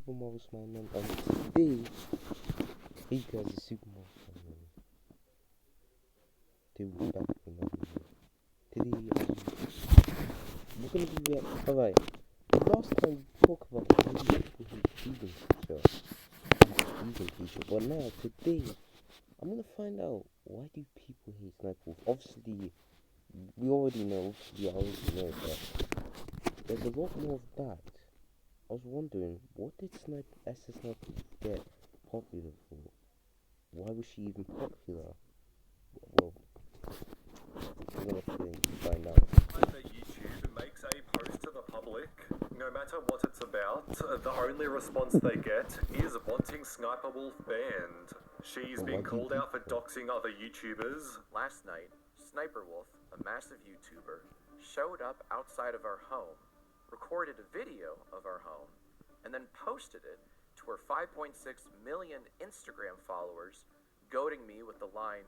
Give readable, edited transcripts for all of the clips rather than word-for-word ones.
SSSniperWolf, and today, hey guys, it's SuperMarvelSpider-Man. Today we're back with another video. Today, we're gonna be back. Alright, last time we talked about how many people hate vegan feature, but now, today, I'm gonna find out why do people hate SniperWolf. Obviously, we already know, I already know, but there's a lot more of that. I was wondering, what did SSSniperWolf get popular for? Why was she even popular? Well, we're gonna find out. That YouTube makes a post to the public, no matter what it's about, the only response they get is wanting SniperWolf banned. She's been called out for doxing other YouTubers. Last night, SniperWolf, a massive YouTuber, showed up outside of our home, recorded a video of our home, and then posted it to her 5.6 million Instagram followers, goading me with the line,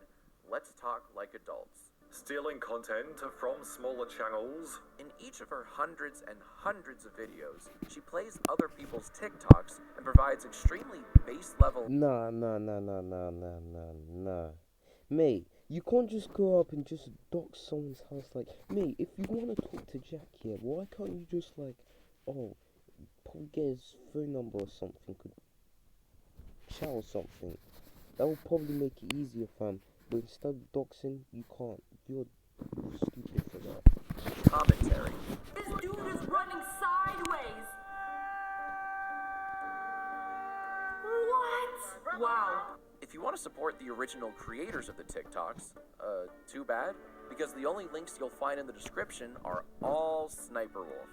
"Let's talk like adults." Stealing content from smaller channels. In each of her hundreds and hundreds of videos, she plays other people's TikToks and provides extremely base level. Nah. Mate, you can't just go up and just dox someone's house like, mate, if you want to talk to Jack here, why can't you just like, probably get his phone number or something, could chat or something. That would probably make it easier, fam. But instead of doxing, you can't. You're stupid for that. Commentary. This dude is running sideways. What? Wow. If you want to support the original creators of the TikToks, too bad, because the only links you'll find in the description are all SniperWolf.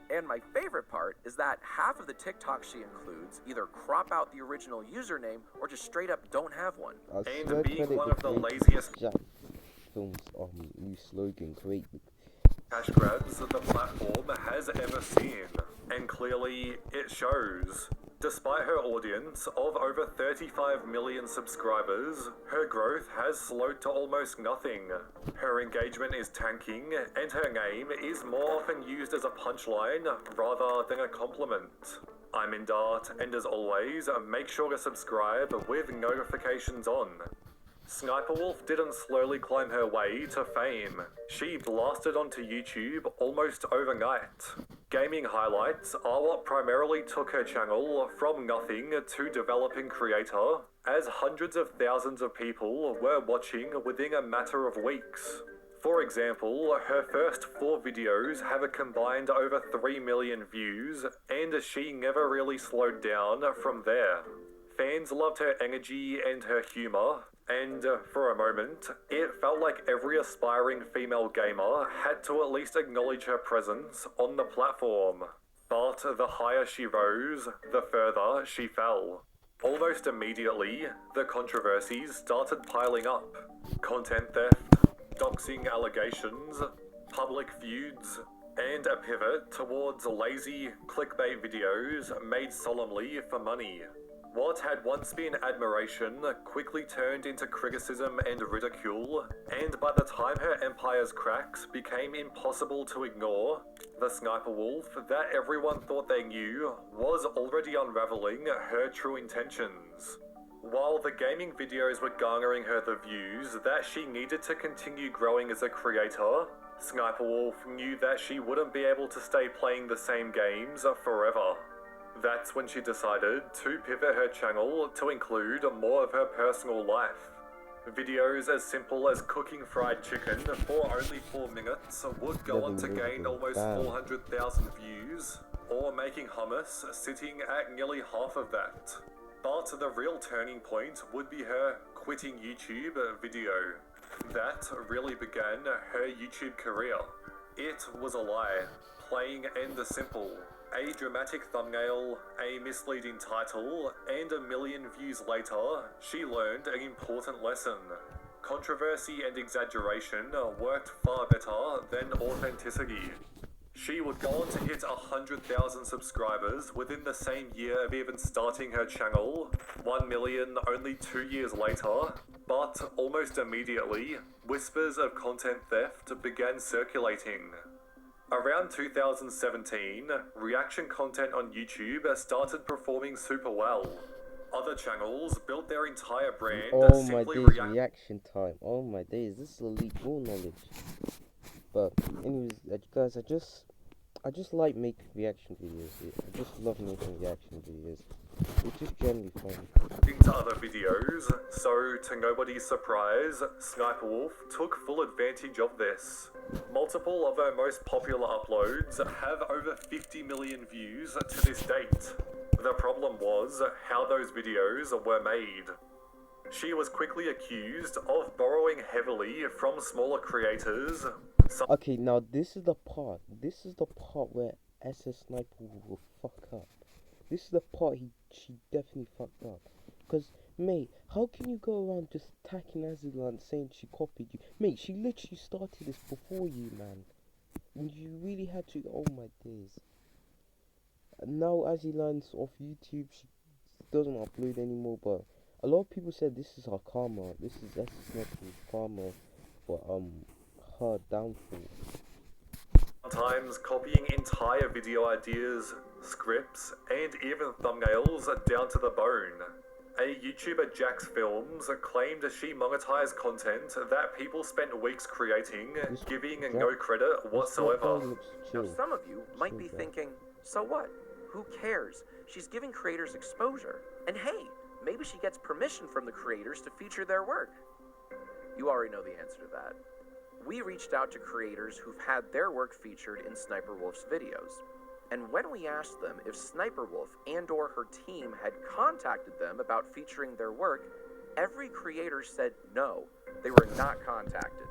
And my favorite part is that half of the TikToks she includes either crop out the original username or just straight up don't have one. And being one of the laziest Jack Films new slogan, great cash grabs the platform has ever seen. And clearly, it shows. Despite her audience of over 35 million subscribers, her growth has slowed to almost nothing. Her engagement is tanking, and her name is more often used as a punchline rather than a compliment. I'm Indart, and as always, make sure to subscribe with notifications on. SniperWolf didn't slowly climb her way to fame. She blasted onto YouTube almost overnight. Gaming highlights are what primarily took her channel from nothing to developing creator, as hundreds of thousands of people were watching within a matter of weeks. For example, her first 4 videos have a combined over 3 million views, and she never really slowed down from there. Fans loved her energy and her humor, and for a moment, it felt like every aspiring female gamer had to at least acknowledge her presence on the platform. But the higher she rose, the further she fell. Almost immediately, the controversies started piling up. Content theft, doxing allegations, public feuds, and a pivot towards lazy clickbait videos made solemnly for money. What had once been admiration quickly turned into criticism and ridicule, and by the time her empire's cracks became impossible to ignore, the SniperWolf that everyone thought they knew was already unraveling her true intentions. While the gaming videos were garnering her the views that she needed to continue growing as a creator, SniperWolf knew that she wouldn't be able to stay playing the same games forever. That's when she decided to pivot her channel to include more of her personal life. Videos as simple as cooking fried chicken for only 4 minutes would go on to gain almost 400,000 views, or making hummus sitting at nearly half of that. But the real turning point would be her quitting YouTube video. That really began her YouTube career. It was a lie, plain and simple. A dramatic thumbnail, a misleading title, and 1 million views later, she learned an important lesson. Controversy and exaggeration worked far better than authenticity. She would go on to hit 100,000 subscribers within the same year of even starting her channel, 1 million only 2 years later, but almost immediately, whispers of content theft began circulating. Around 2017, reaction content on YouTube started performing super well. Other channels built their entire brand Oh my simply days, reaction time. Oh my days, this is elite ball knowledge. But anyways, guys, I just like making reaction videos. I just love making reaction videos. It's just generally fun. to other videos, so to nobody's surprise, SniperWolf took full advantage of this. Multiple of her most popular uploads have over 50 million views to this date. The problem was how those videos were made. She was quickly accused of borrowing heavily from smaller creators. Okay, now this is the part. This is the part where SSSniperWolf will fuck up. This is the part she definitely fucked up. Because, mate, how can you go around just attacking Azula and saying she copied you? Mate, she literally started this before you, man. And you really had to. Oh my days. And now Azula's off YouTube. She doesn't upload anymore. But a lot of people said this is her karma. This is SSSniperWolf's karma for her downfall. Sometimes copying entire video ideas, scripts, and even thumbnails down to the bone. A YouTuber, Jax Films, claimed she monetized content that people spent weeks creating, giving no credit whatsoever. Now, some of you might be thinking, so what? Who cares? She's giving creators exposure. And hey, maybe she gets permission from the creators to feature their work. You already know the answer to that. We reached out to creators who've had their work featured in SniperWolf's videos. And when we asked them if SniperWolf and/or her team had contacted them about featuring their work, every creator said no, they were not contacted.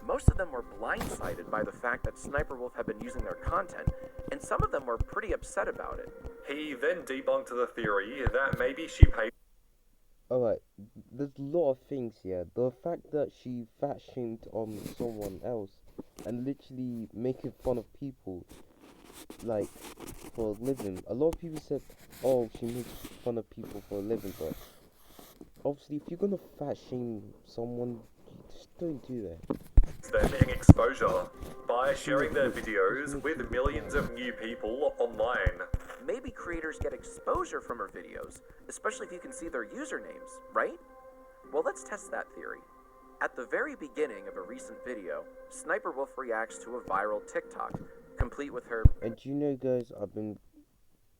Most of them were blindsided by the fact that SniperWolf had been using their content, and some of them were pretty upset about it. He then debunked the theory that maybe she paid. Alright, there's a lot of things here. The fact that she fat shamed someone else and literally making fun of people, like, for a living. A lot of people said, oh, she makes fun of people for a living, but obviously if you're gonna fat shame someone, you just don't do that. Them in exposure by sharing their videos with millions of new people online. Maybe creators get exposure from her videos, especially if you can see their usernames, right? Well, let's test that theory. At the very beginning of a recent video, SniperWolf reacts to a viral TikTok, complete with her. And you know, guys,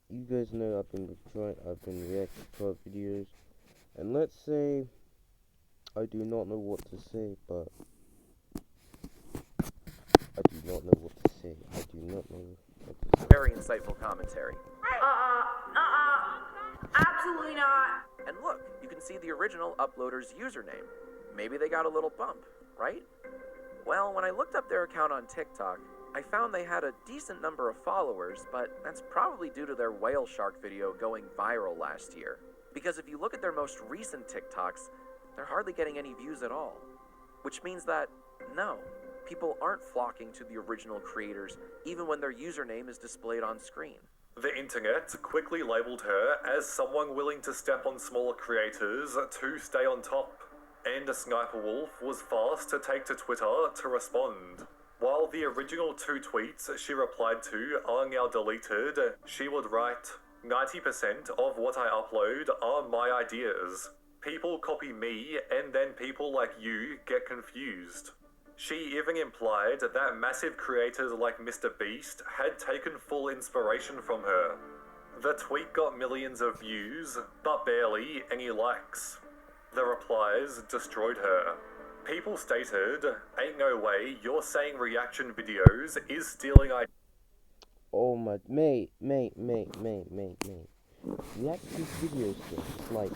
you guys know I've been reacting to her videos, and let's say I do not know what to say, but I do not know what to say. I do not know what to say. Very insightful commentary. Absolutely not. And look, you can see the original uploader's username. Maybe they got a little bump, right? Well, when I looked up their account on TikTok, I found they had a decent number of followers, but that's probably due to their whale shark video going viral last year. Because if you look at their most recent TikToks, they're hardly getting any views at all. Which means that, no, people aren't flocking to the original creators, even when their username is displayed on screen. The internet quickly labeled her as someone willing to step on smaller creators to stay on top, and SniperWolf was fast to take to Twitter to respond. While the original 2 tweets she replied to are now deleted, she would write, 90% of what I upload are my ideas. People copy me, and then people like you get confused. She even implied that massive creators like Mr. Beast had taken full inspiration from her. The tweet got millions of views, but barely any likes. The replies destroyed her. People stated, ain't no way you're saying reaction videos is stealing ideas. Oh my, mate. Reaction videos, it's like,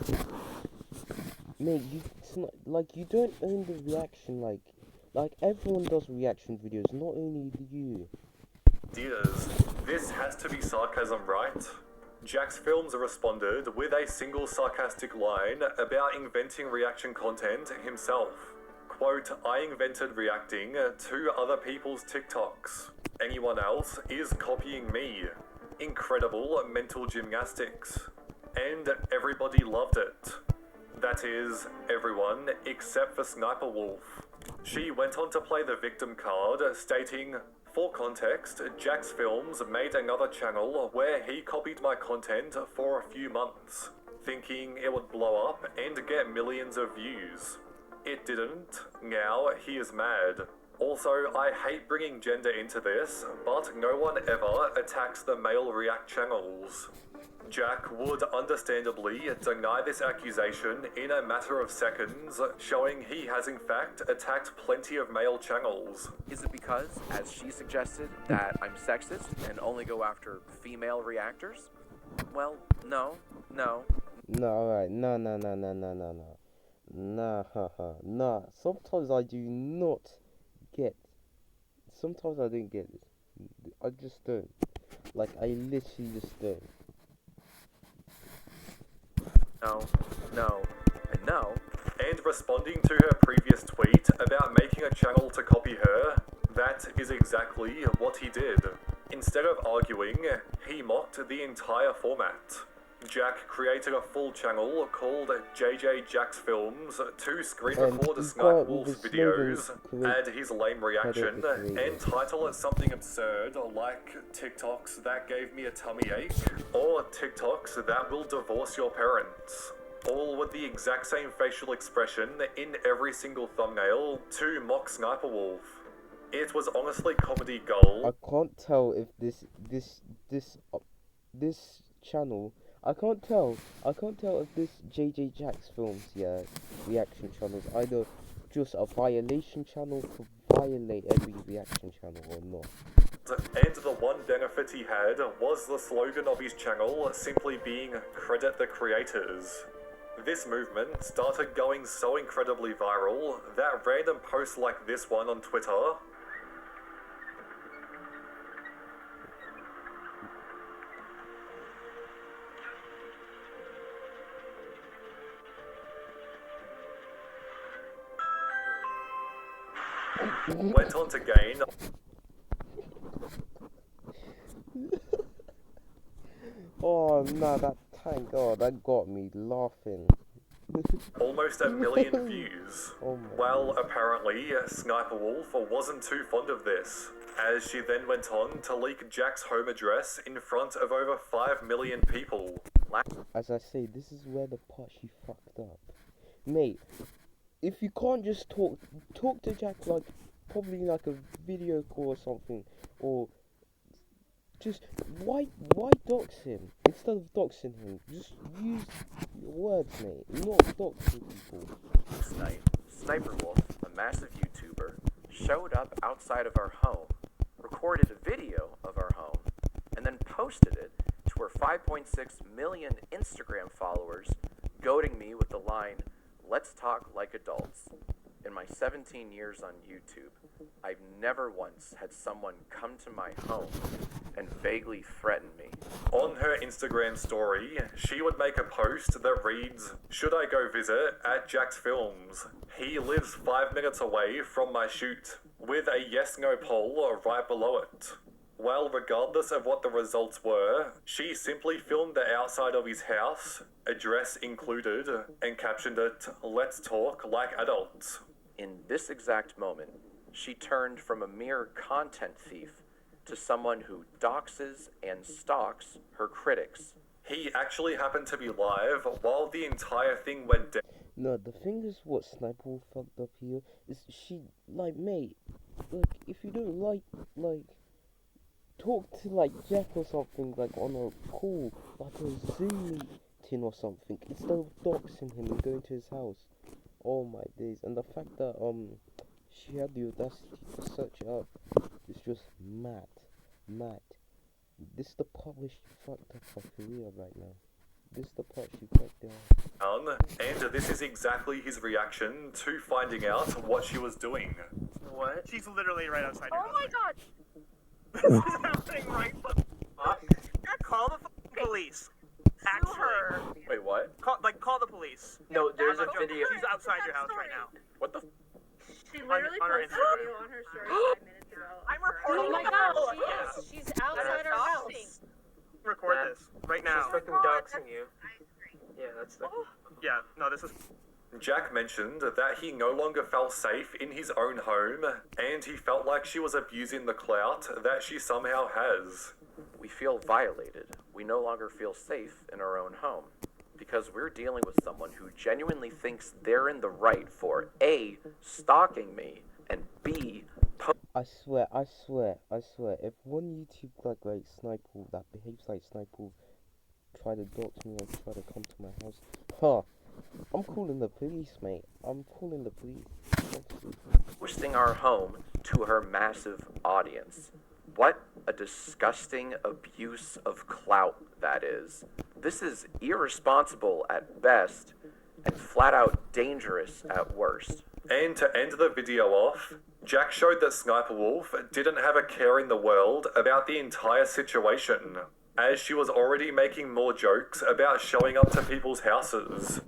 mate, it's not, like, you don't own the reaction, like everyone does reaction videos, not only you. This has to be sarcasm, right? Jax Films responded with a single sarcastic line about inventing reaction content himself. Quote, I invented reacting to other people's TikToks. Anyone else is copying me. Incredible mental gymnastics. And everybody loved it. That is, everyone except for SniperWolf. She went on to play the victim card, stating, For context, Jack's Films made another channel where he copied my content for a few months, thinking it would blow up and get millions of views. It didn't. Now he is mad. Also, I hate bringing gender into this, but no one ever attacks the male react channels. Jack would understandably deny this accusation in a matter of seconds, showing he has in fact attacked plenty of male channels. Is it because, as she suggested, that I'm sexist and only go after female reactors? Well, no. No, alright, no. Nah. Sometimes I do not get. Sometimes I don't get it. I just don't. Like, I literally just don't. No, and no. And responding to her previous tweet about making a channel to copy her, that is exactly what he did. Instead of arguing, he mocked the entire format. Jack created a full channel called JJ Jack's Films to screen record the SSSniperWolf videos, add his lame reaction, and title it something absurd like TikToks that gave me a tummy ache, or TikToks that will divorce your parents. All with the exact same facial expression in every single thumbnail to mock SSSniperWolf. It was honestly comedy gold. I can't tell if this channel. I can't tell if this JJ Jack's Films, reaction channel is either just a violation channel to violate every reaction channel or not. And the one benefit he had was the slogan of his channel simply being "Credit the Creators." This movement started going so incredibly viral that random posts like this one on Twitter went on to gain Oh no, thank God, that got me laughing. almost 1 million views. Oh my Well, apparently, SSSniperWolf wasn't too fond of this, as she then went on to leak Jack's home address in front of over 5 million people. As I say, this is where the part she fucked up. Mate, if you can't just talk to Jack like, probably like a video call or something, or just, why dox him? Instead of doxing him, just use your words, mate, not doxing people. SSSniperWolf, a massive YouTuber, showed up outside of our home, recorded a video of our home, and then posted it to her 5.6 million Instagram followers, goading me with the line, "Let's talk like adults." In my 17 years on YouTube, I've never once had someone come to my home and vaguely threaten me. On her Instagram story, she would make a post that reads, "Should I go visit at Jack's Films? He lives 5 minutes away from my shoot," with a yes-no poll right below it. Well, regardless of what the results were, she simply filmed the outside of his house, address included, and captioned it, "Let's talk like adults." In this exact moment, she turned from a mere content thief to someone who doxes and stalks her critics. He actually happened to be live while the entire thing went down. No, the thing is what SSSniperWolf fucked up here is she, like, mate, like, if you don't like, talk to, like, Jack or something, like, on a call, like a Zoom meeting or something, instead of doxing him and going to his house. Oh my days, and the fact that, she had the audacity to search it up is just mad. This is the part where she fucked up her career right now. This is the part she fucked up. And this is exactly his reaction to finding out what she was doing. What? She's literally right outside your house. Oh my god! This is happening right Call the police. Sue her. Wait, what? Call the police. No, there's a video. She's outside your house right now. What the? She literally on her posted a Instagram. video on her story 5 minutes ago. I'm reporting. Oh my god, She's outside her house. Record this right now. She's fucking doxing you. Yeah, that's the. Yeah, no, this is. Jack mentioned that he no longer felt safe in his own home, and he felt like she was abusing the clout that she somehow has. We feel violated. We no longer feel safe in our own home. Because we're dealing with someone who genuinely thinks they're in the right for A, stalking me, and B, I swear, if one YouTube like SniperWolf that behaves like SniperWolf try to dox me or try to come to my house, I'm calling the police, mate. I'm calling the police. posting our home to her massive audience. What a disgusting abuse of clout that is. This is irresponsible at best and flat out dangerous at worst. And to end the video off, Jack showed that SniperWolf didn't have a care in the world about the entire situation, as she was already making more jokes about showing up to people's houses.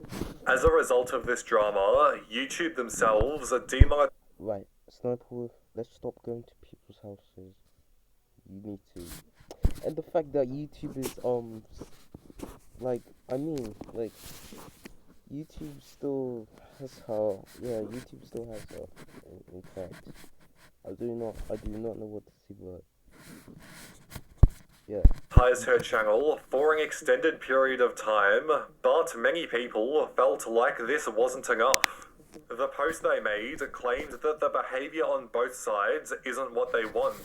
As a result of this drama, YouTube themselves demonetized. Right, SniperWolf, let's stop going to people's houses. You need to. And the fact that YouTube is, YouTube still has her, YouTube still has her, in fact. I do not know what to say, but, yeah. Ties her channel for an extended period of time, but many people felt like this wasn't enough. The post they made claimed that the behaviour on both sides isn't what they want,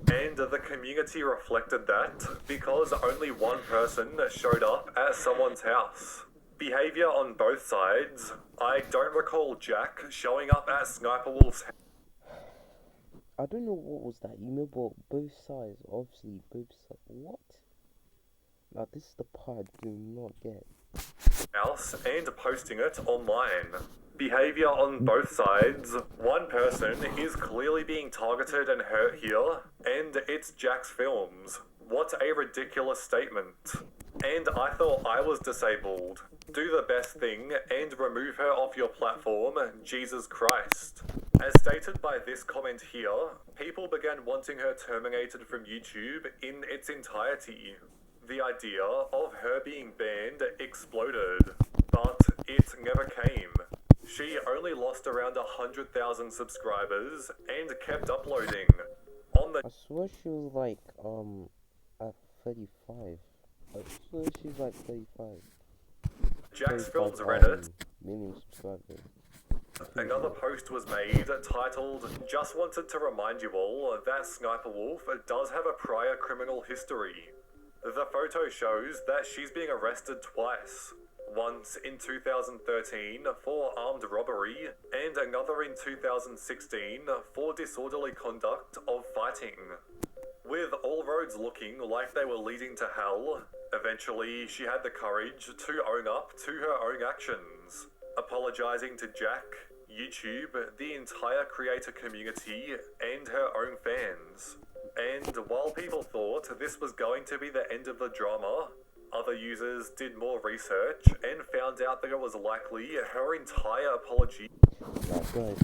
and the community reflected that because only one person showed up at someone's house. Behaviour on both sides. I don't recall Jack showing up at SniperWolf's house. I don't know what was that email, but both sides, obviously, both sides. What? Now, this is the part I do not get. House and posting it online. Behaviour on both sides. One person is clearly being targeted and hurt here, and it's Jack's films. What a ridiculous statement. And I thought I was disabled. Do the best thing and remove her off your platform, Jesus Christ. As stated by this comment here, people began wanting her terminated from YouTube in its entirety. The idea of her being banned exploded, but it never came. She only lost around 100,000 subscribers and kept uploading. I swear she was at 35. I swear she's like 35. Jack's Films Reddit. Million subscribers. Another post was made titled, "Just wanted to remind you all that SniperWolf does have a prior criminal history." The photo shows that she's being arrested twice. Once in 2013 for armed robbery, and another in 2016 for disorderly conduct of fighting. With all roads looking like they were leading to hell, eventually she had the courage to own up to her own actions, apologizing to Jack, YouTube, the entire creator community, and her own fans. And while people thought this was going to be the end of the drama, other users did more research and found out that it was likely her entire apology. Now guys,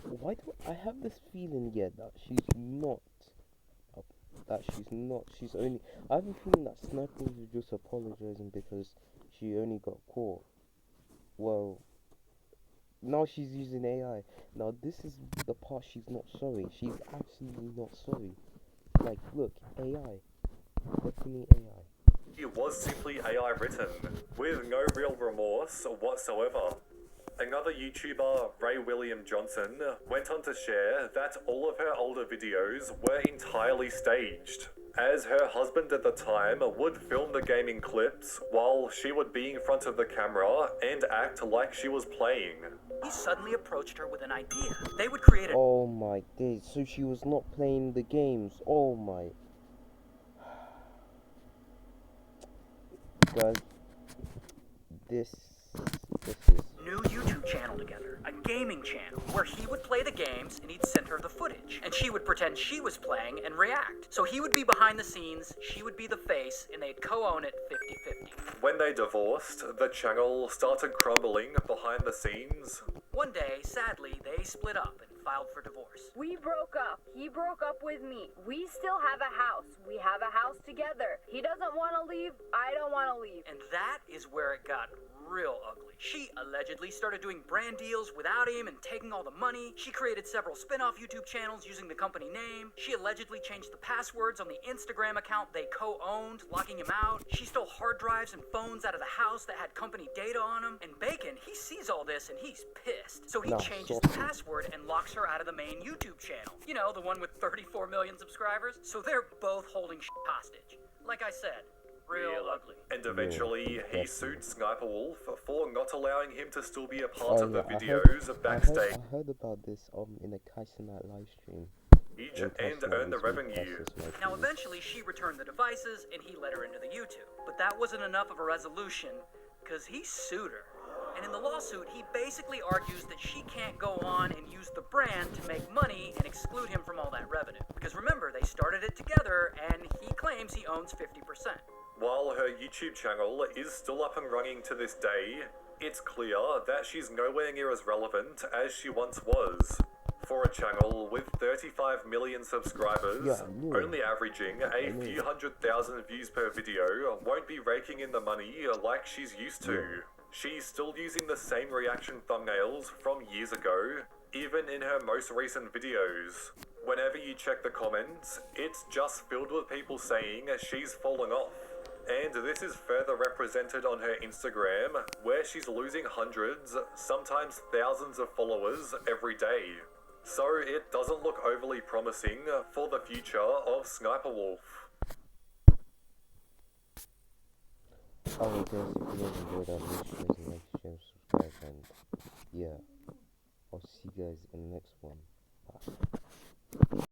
why do I have this feeling yet that she's not, she's only, I have a feeling that Sniper was just apologizing because she only got caught. Well, now she's using AI. Now this is the part she's not sorry. She's absolutely not sorry. Like, look, AI. Definitely AI. It was simply AI written, with no real remorse whatsoever. Another YouTuber, Ray William Johnson, went on to share that all of her older videos were entirely staged, as her husband at the time would film the gaming clips while she would be in front of the camera and act like she was playing. He suddenly approached her with an idea. They would create a— Oh my days, so she was not playing the games. Oh my. Guys, this is new YouTube channel together, a gaming channel, where he would play the games and he'd send her the footage, and she would pretend she was playing and react. So he would be behind the scenes, she would be the face, and they'd co-own it 50-50. When they divorced, the channel started crumbling behind the scenes. One day, sadly, they split up, and filed for divorce. We broke up. He broke up with me. We still have a house. We have a house together. He doesn't want to leave. I don't want to leave. And that is where it got real ugly. She allegedly started doing brand deals without him and taking all the money. She created several spin-off YouTube channels using the company name. She allegedly changed the passwords on the Instagram account they co-owned, locking him out. She stole hard drives and phones out of the house that had company data on them. And Bacon, he sees all this and he's pissed. So he changes the password and locks her out of the main YouTube channel. You know, the one with 34 million subscribers. So they're both holding hostage. Like I said, real ugly. And eventually, he sued SniperWolf for not allowing him to still be a part Oh, of the yeah, videos backstage I heard about this in a Night live stream. and earn the revenue. Now eventually she returned the devices and he let her into the YouTube. But that wasn't enough of a resolution, because he sued her. And in the lawsuit, he basically argues that she can't go on and use the brand to make money and exclude him from all that revenue. Because remember, they started it together and he claims he owns 50%. While her YouTube channel is still up and running to this day, it's clear that she's nowhere near as relevant as she once was. For a channel with 35 million subscribers, only averaging a few 100,000 views per video won't be raking in the money like she's used to. She's still using the same reaction thumbnails from years ago, even in her most recent videos. Whenever you check the comments, it's just filled with people saying she's fallen off. And this is further represented on her Instagram, where she's losing hundreds, sometimes thousands of followers every day. So it doesn't look overly promising for the future of SniperWolf. Alright guys, if you guys enjoyed that, make sure you like, share, subscribe, and yeah, I'll see you guys in the next one. Bye.